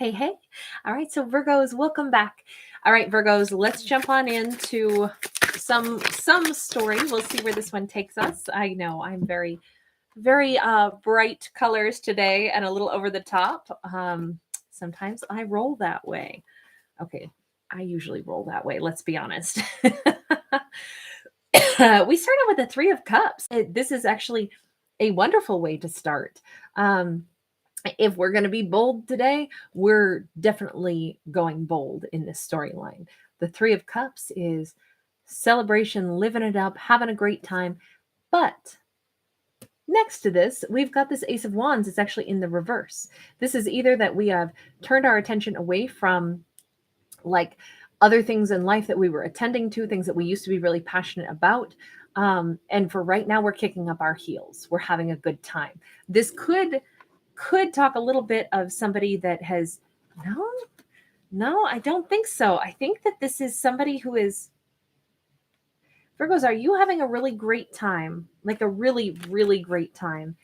Hey, hey. All right, so Virgos, welcome back. All right, Virgos, let's jump on into some story. We'll see where this one takes us. I know I'm very bright colors today and a little over the top. Sometimes I roll that way. Okay, I usually roll that way, let's be honest. We started with the Three of Cups. This is actually a wonderful way to start. If we're going to be bold today, we're definitely going bold in this storyline. The Three of Cups is celebration, living it up, having a great time. But next to this, we've got this Ace of Wands. It's actually in the reverse. This is either that we have turned our attention away from like other things in life that we were attending to, things that we used to be really passionate about. And for right now, we're kicking up our heels. We're having a good time. This could talk a little bit of somebody that has, no, I don't think so. I think that this is somebody who is, Virgos, are you having a really great time? Like a really, really great time.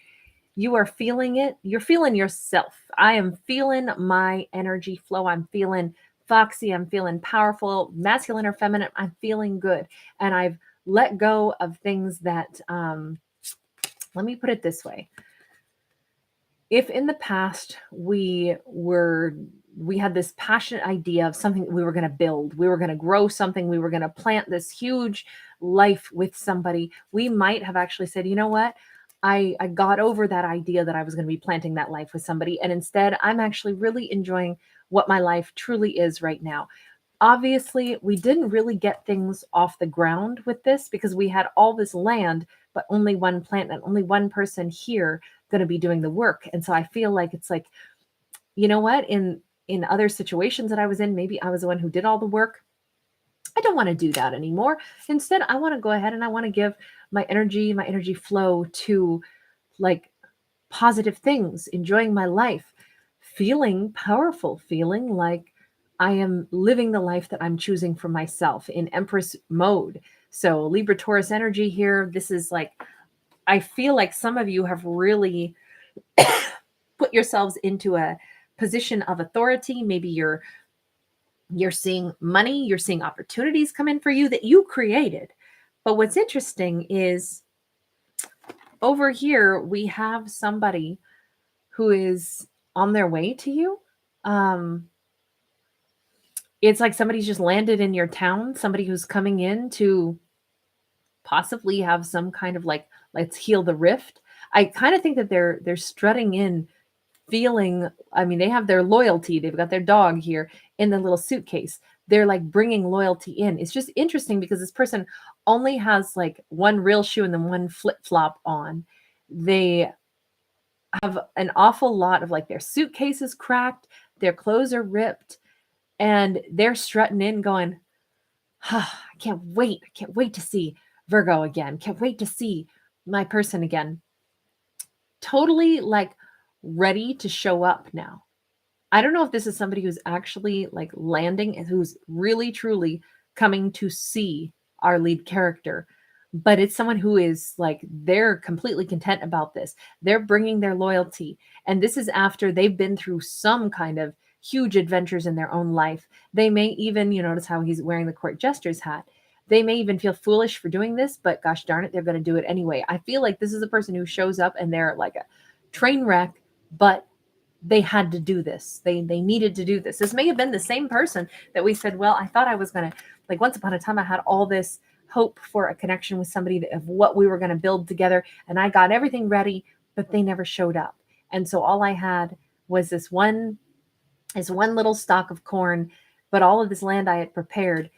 You are feeling it. You're feeling yourself. I am feeling my energy flow. I'm feeling foxy. I'm feeling powerful, masculine or feminine. I'm feeling good. And I've let go of things that, let me put it this way. If in the past we had this passionate idea of something that we were going to build, we were going to grow something, we were going to plant this huge life with somebody, we might have actually said, you know what? I got over that idea that I was going to be planting that life with somebody. And instead, I'm actually really enjoying what my life truly is right now. Obviously, we didn't really get things off the ground with this because we had all this land, but only one plant and only one person here going to be doing the work. And so I feel like it's like, you know what, in other situations that I was in, maybe I was the one who did all the work. I don't want to do that anymore. Instead, I want to go ahead and I want to give my energy flow to like positive things, enjoying my life, feeling powerful, feeling like I am living the life that I'm choosing for myself in Empress mode. So Libra Taurus energy here. This is like, I feel like some of you have really put yourselves into a position of authority. Maybe you're seeing money, you're seeing opportunities come in for you that you created. But what's interesting is over here, we have somebody who is on their way to you. It's like somebody's just landed in your town, somebody who's coming in to possibly have some kind of like, let's heal the rift. I kind of think that they're strutting in, feeling, I mean, they have their loyalty. They've got their dog here in the little suitcase. They're like bringing loyalty in. It's just interesting because this person only has like one real shoe and then one flip-flop on. They have an awful lot of like their suitcases cracked, their clothes are ripped, and they're strutting in going, I can't wait to see Virgo again. Can't wait to see my person again. Totally like ready to show up now. I don't know if this is somebody who's actually like landing and who's really truly coming to see our lead character, but it's someone who is like, they're completely content about this. They're bringing their loyalty. And this is after they've been through some kind of huge adventures in their own life. They may even, you notice how he's wearing the court jester's hat. They may even feel foolish for doing this, but gosh darn it, they're going to do it anyway. I feel like this is a person who shows up and they're like a train wreck, but they had to do this. They needed to do this. This may have been the same person that we said, well, I thought I was going to, like once upon a time, I had all this hope for a connection with somebody of what we were going to build together. And I got everything ready, but they never showed up. And so all I had was this one little stalk of corn, but all of this land I had prepared.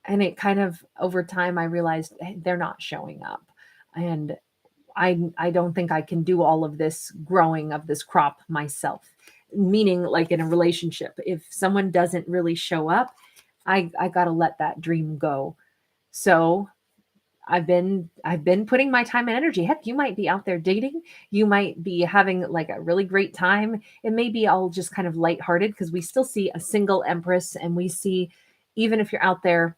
And it kind of, over time, I realized they're not showing up. And I don't think I can do all of this growing of this crop myself, meaning like in a relationship. If someone doesn't really show up, I got to let that dream go. So I've been putting my time and energy. Heck, you might be out there dating. You might be having like a really great time. It may be all just kind of lighthearted because we still see a single Empress, and we see, even if you're out there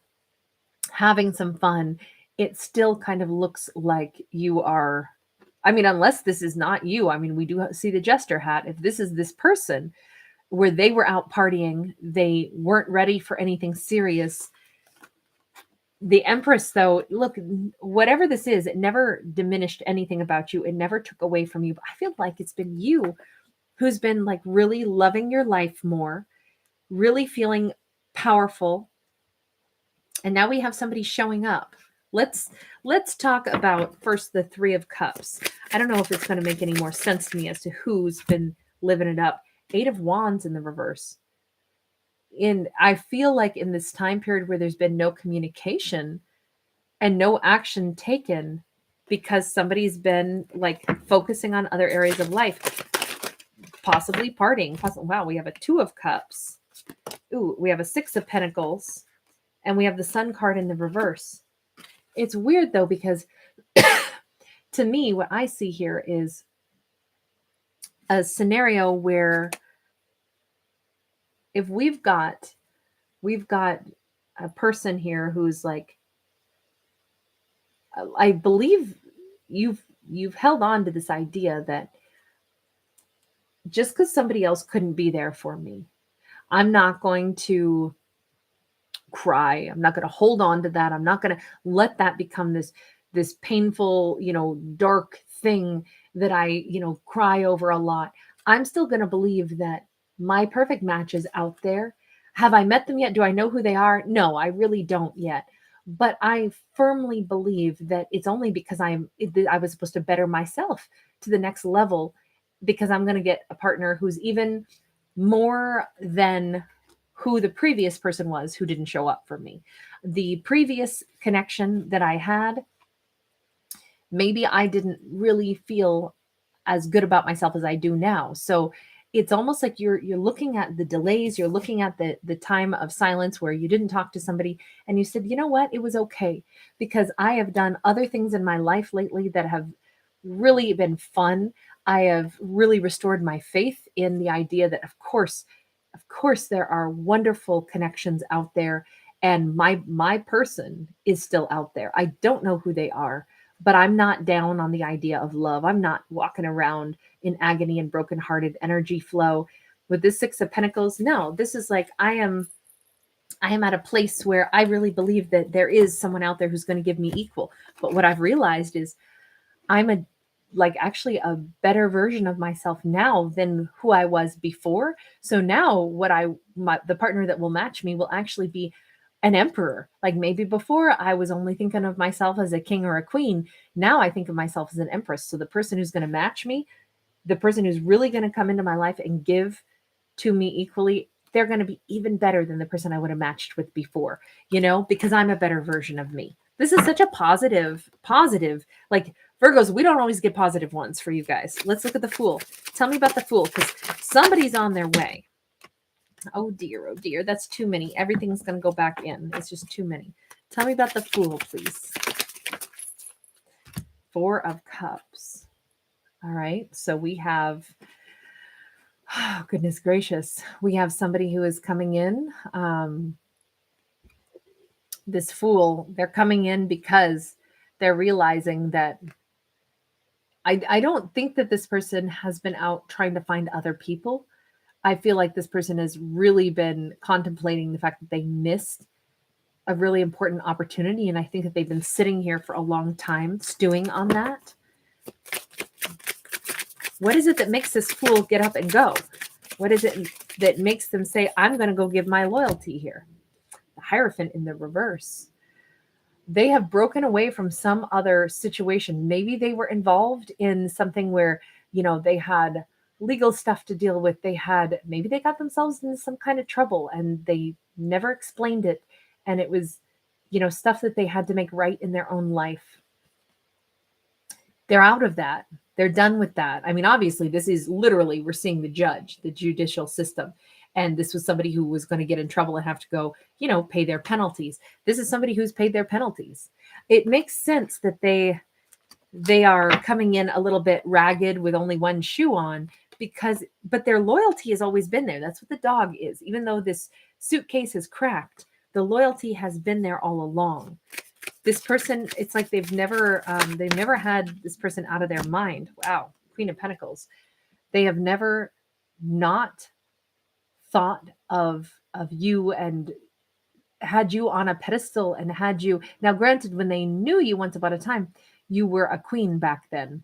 having some fun, it still kind of looks like you are, I mean, unless this is not you. I mean, we do see the jester hat. If this is this person, where they were out partying. They weren't ready for anything serious. The Empress, though, look, whatever this is, it never diminished anything about you. It never took away from you. But I feel like it's been you who's been like really loving your life more, really feeling powerful. And now we have somebody showing up. Let's talk about first the Three of Cups. I don't know if it's going to make any more sense to me as to who's been living it up. Eight of Wands in the reverse. I feel like in this time period where there's been no communication and no action taken because somebody's been like focusing on other areas of life, possibly partying. Wow, we have a Two of Cups. Ooh, we have a Six of Pentacles, and we have the Sun card in the reverse. It's weird though, because to me, what I see here is a scenario where if we've got a person here who's like, I believe you've held on to this idea that just because somebody else couldn't be there for me, I'm not going to cry. I'm not going to hold on to that. I'm not going to let that become this painful, dark thing that I, cry over a lot. I'm still going to believe that my perfect match is out there. Have I met them yet? Do I know who they are? No, I really don't yet. But I firmly believe that it's only because I was supposed to better myself to the next level, because I'm going to get a partner who's even more than who the previous person was who didn't show up for me. The previous connection that I had, maybe I didn't really feel as good about myself as I do now. So it's almost like you're looking at the delays, you're looking at the time of silence where you didn't talk to somebody and you said, you know what, it was okay, because I have done other things in my life lately that have really been fun. I have really restored my faith in the idea that of course there are wonderful connections out there, and my person is still out there. I don't know who they are, but I'm not down on the idea of love. I'm not walking around in agony and brokenhearted energy flow. With this Six of Pentacles, no, this is like I am at a place where I really believe that there is someone out there who's going to give me equal. But what I've realized is I'm actually a better version of myself now than who I was before. So now the partner that will match me will actually be an emperor. Like maybe before I was only thinking of myself as a king or a queen. Now I think of myself as an empress. So the person who's going to match me, the person who's really going to come into my life and give to me equally, they're going to be even better than the person I would have matched with before, because I'm a better version of me. This is such a positive, like Virgos, we don't always get positive ones for you guys. Let's look at the Fool. Tell me about the Fool, because somebody's on their way. Oh dear, that's too many. Everything's going to go back in. It's just too many. Tell me about the Fool, please. Four of Cups. All right, so we have, oh goodness gracious, we have somebody who is coming in. This Fool, they're coming in because they're realizing that I don't think that this person has been out trying to find other people. I feel like this person has really been contemplating the fact that they missed a really important opportunity. And I think that they've been sitting here for a long time, stewing on that. What is it that makes this Fool get up and go? What is it that makes them say, I'm going to go give my loyalty here? The Hierophant in the reverse. They have broken away from some other situation. Maybe they were involved in something where, they had legal stuff to deal with. Maybe they got themselves into some kind of trouble and they never explained it. And it was, stuff that they had to make right in their own life. They're out of that. They're done with that. I mean, obviously, this is literally, we're seeing the judge, the judicial system. And this was somebody who was going to get in trouble and have to go, pay their penalties. This is somebody who's paid their penalties. It makes sense that they are coming in a little bit ragged with only one shoe on, but their loyalty has always been there. That's what the dog is. Even though this suitcase is cracked, the loyalty has been there all along. This person, it's like they've never had this person out of their mind. Wow. Queen of Pentacles. They have never not thought of you and had you on a pedestal and had you, now granted, when they knew you once upon a time, you were a queen back then.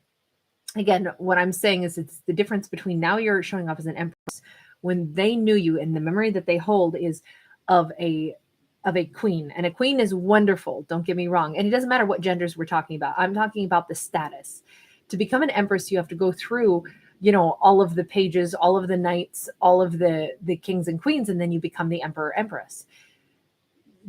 Again, what I'm saying is it's the difference between now you're showing off as an empress. When they knew you, and the memory that they hold is of a queen, and a queen is wonderful, don't get me wrong, and it doesn't matter what genders we're talking about. I'm talking about the status. To become an empress, you have to go through, you know, all of the pages, all of the knights, all of the kings and queens, and then you become the emperor empress.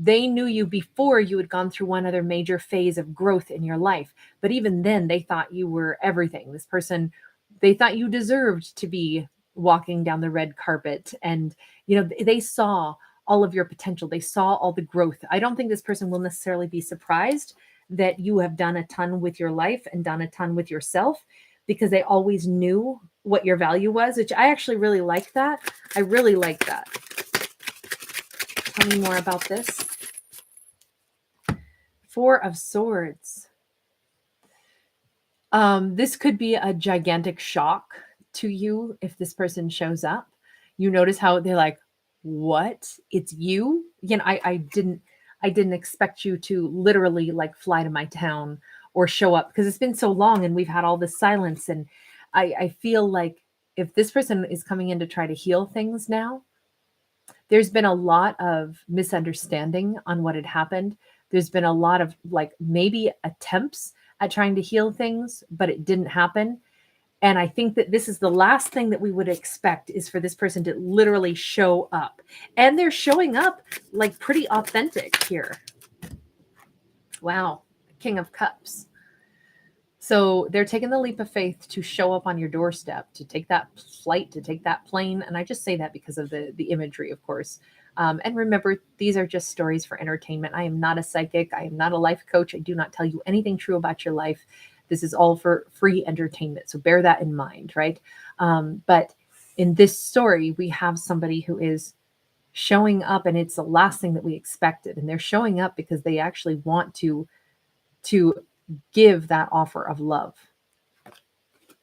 They knew you before you had gone through one other major phase of growth in your life. But even then, they thought you were everything. This person, they thought you deserved to be walking down the red carpet. And, you know, they saw all of your potential. They saw all the growth. I don't think this person will necessarily be surprised that you have done a ton with your life and done a ton with yourself, because they always knew what your value was, which I actually really like that. I really like that. Tell me more about this. Four of Swords. This could be a gigantic shock to you if this person shows up. You notice how they're like, what? It's you? You know, I didn't expect you to literally like fly to my town or show up, because it's been so long and we've had all this silence. And I feel like if this person is coming in to try to heal things now, there's been a lot of misunderstanding on what had happened. There's been a lot of like maybe attempts at trying to heal things, but it didn't happen. And I think that this is the last thing that we would expect, is for this person to literally show up. And they're showing up like pretty authentic here. Wow. King of Cups. So they're taking the leap of faith to show up on your doorstep, to take that flight, to take that plane. And I just say that because of the imagery, of course. And remember, these are just stories for entertainment. I am not a psychic. I am not a life coach. I do not tell you anything true about your life. This is all for free entertainment. So bear that in mind, right? But in this story, we have somebody who is showing up, and it's the last thing that we expected. And they're showing up because they actually want to give that offer of love.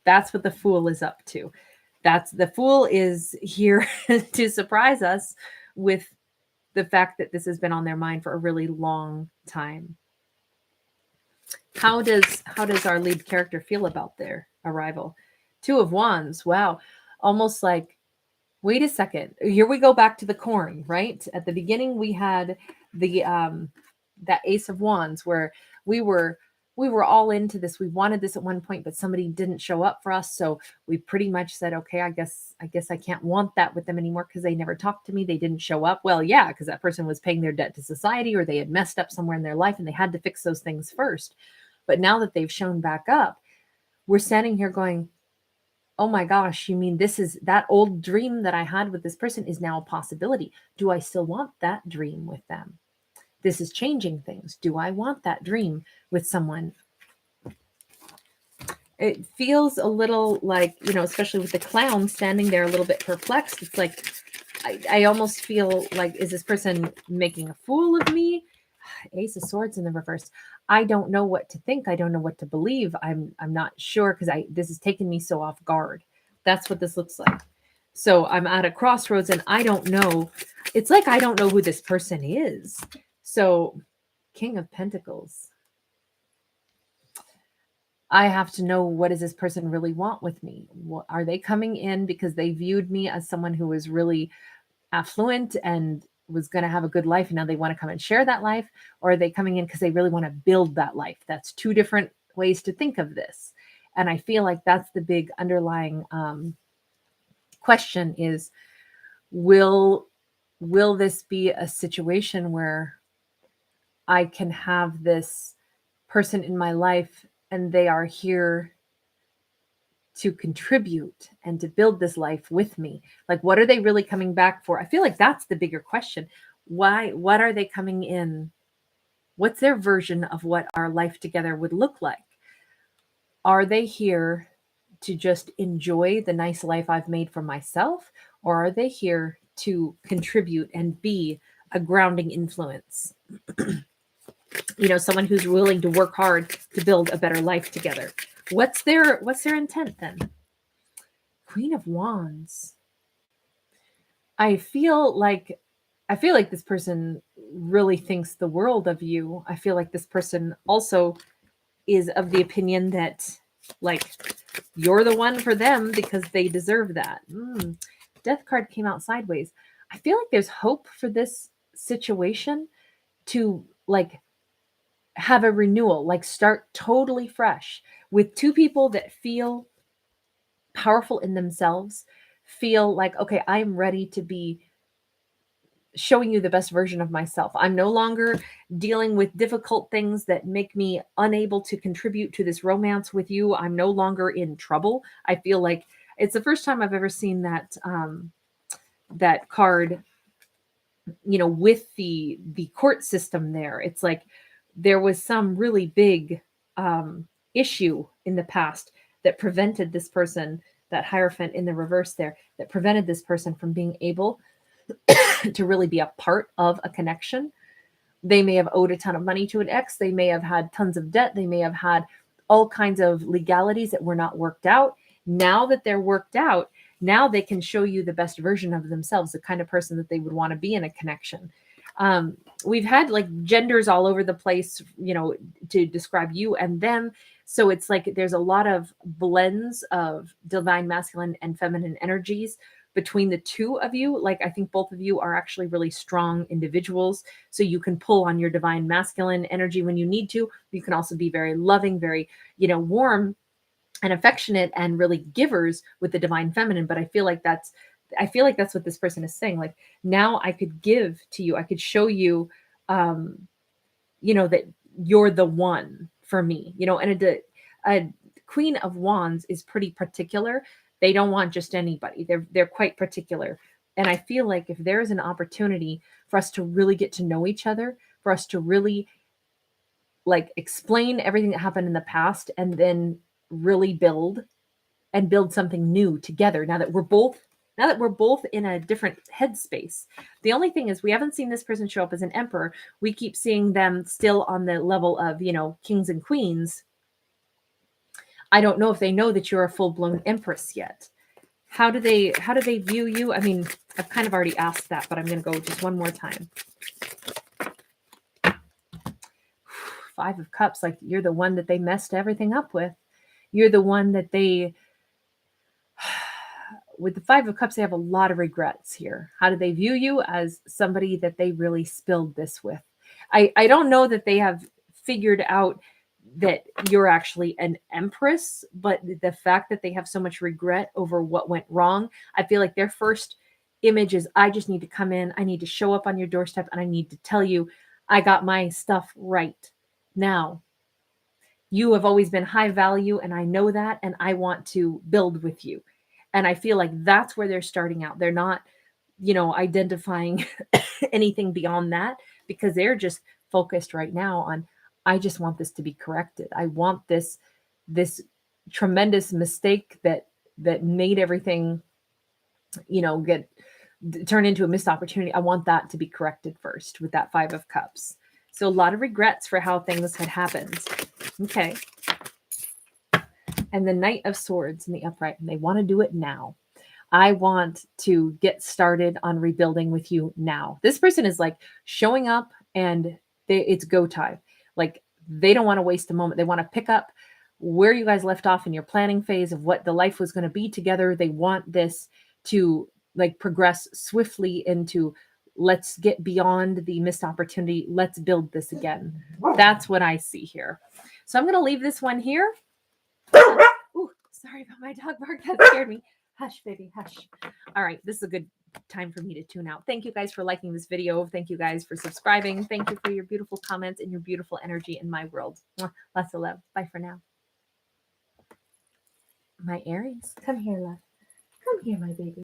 That's what the Fool is up to. That's the Fool is here to surprise us with the fact that this has been on their mind for a really long time. How does our lead character feel about their arrival? Two of Wands. Wow. Almost like, wait a second. Here we go back to the corn, right? At the beginning, we had the that Ace of Wands, where we were all into this. We wanted this at one point, but somebody didn't show up for us. So we pretty much said, okay, I guess I can't want that with them anymore, because they never talked to me. They didn't show up. Well, yeah, because that person was paying their debt to society, or they had messed up somewhere in their life and they had to fix those things first. But now that they've shown back up, we're standing here going, oh my gosh, you mean this is that old dream that I had with this person is now a possibility. Do I still want that dream with them? This is changing things. Do I want that dream with someone? It feels a little like, you know, especially with the clown standing there a little bit perplexed. It's like, I almost feel like, is this person making a fool of me? Ace of Swords in the reverse. I don't know what to think. I don't know what to believe. I'm not sure, because this has taken me so off guard. That's what this looks like. So I'm at a crossroads and I don't know. It's like I don't know who this person is. So King of Pentacles. I have to know, what does this person really want with me? Are they coming in because they viewed me as someone who was really affluent and was going to have a good life, and now they want to come and share that life? Or are they coming in because they really want to build that life? That's two different ways to think of this. And I feel like that's the big underlying question is, will this be a situation where I can have this person in my life and they are here to contribute and to build this life with me? Like, what are they really coming back for? I feel like that's the bigger question. What are they coming in? What's their version of what our life together would look like? Are they here to just enjoy the nice life I've made for myself? Or are they here to contribute and be a grounding influence? You know, someone who's willing to work hard to build a better life together. What's their intent then? Queen of Wands. I feel like this person really thinks the world of you. I feel like this person also is of the opinion that like you're the one for them because they deserve that. Death card came out sideways. I feel like there's hope for this situation to like have a renewal, like start totally fresh with two people that feel powerful in themselves, feel like, okay, I'm ready to be showing you the best version of myself. I'm no longer dealing with difficult things that make me unable to contribute to this romance with you. I'm no longer in trouble. I feel like it's the first time I've ever seen that that card, you know, with the court system there. It's like there was some really big issue in the past that prevented this person, that Hierophant in the reverse there, that prevented this person from being able to really be a part of a connection. They may have owed a ton of money to an ex. They may have had tons of debt. They may have had all kinds of legalities that were not worked out. Now that they're worked out, now they can show you the best version of themselves, the kind of person that they would want to be in a connection. We've had like genders all over the place, you know, to describe you and them. So it's like there's a lot of blends of divine masculine and feminine energies between the two of you. Like I think both of you are actually really strong individuals. So you can pull on your divine masculine energy when you need to. You can also be very loving, very, you know, warm and affectionate and really givers with the divine feminine. But I feel like that's what this person is saying. Like now I could give to you, I could show you, you know, that you're the one for me, you know, and a Queen of Wands is pretty particular. They don't want just anybody. They're quite particular. And I feel like if there is an opportunity for us to really get to know each other, for us to really like explain everything that happened in the past and then really build something new together now that we're both in a different headspace. The only thing is we haven't seen this person show up as an emperor. We keep seeing them still on the level of, you know, kings and queens. I don't know if they know that you're a full-blown empress yet. How do they view you? I mean, I've kind of already asked that, but I'm going to go just one more time. Five of Cups, like you're the one that they messed everything up with. You're the one that they, with the Five of Cups, they have a lot of regrets here. How do they view you? As somebody that they really spilled this with. I don't know that they have figured out that you're actually an empress, but the fact that they have so much regret over what went wrong, I feel like their first image is, I just need to come in, I need to show up on your doorstep, and I need to tell you I got my stuff right. Now, you have always been high value, and I know that, and I want to build with you. And I feel like that's where they're starting out. They're not, you know, identifying anything beyond that, because they're just focused right now on, I just want this to be corrected. I want this tremendous mistake that made everything, you know, turn into a missed opportunity. I want that to be corrected first with that Five of Cups. So a lot of regrets for how things had happened. Okay. And the Knight of Swords in the upright, and they want to do it now. I want to get started on rebuilding with you now. This person is like showing up and it's go time. Like they don't want to waste a moment. They want to pick up where you guys left off in your planning phase of what the life was going to be together. They want this to like progress swiftly into, let's get beyond the missed opportunity. Let's build this again. That's what I see here. So I'm going to leave this one here. Ooh, sorry about my dog bark. That scared me. Hush, baby, hush. All right, this is a good time for me to tune out. Thank you guys for liking this video. Thank you guys for subscribing. Thank you for your beautiful comments and your beautiful energy in my world. Lots of love. Bye for now. My Aries, come here, love. Come here, my baby.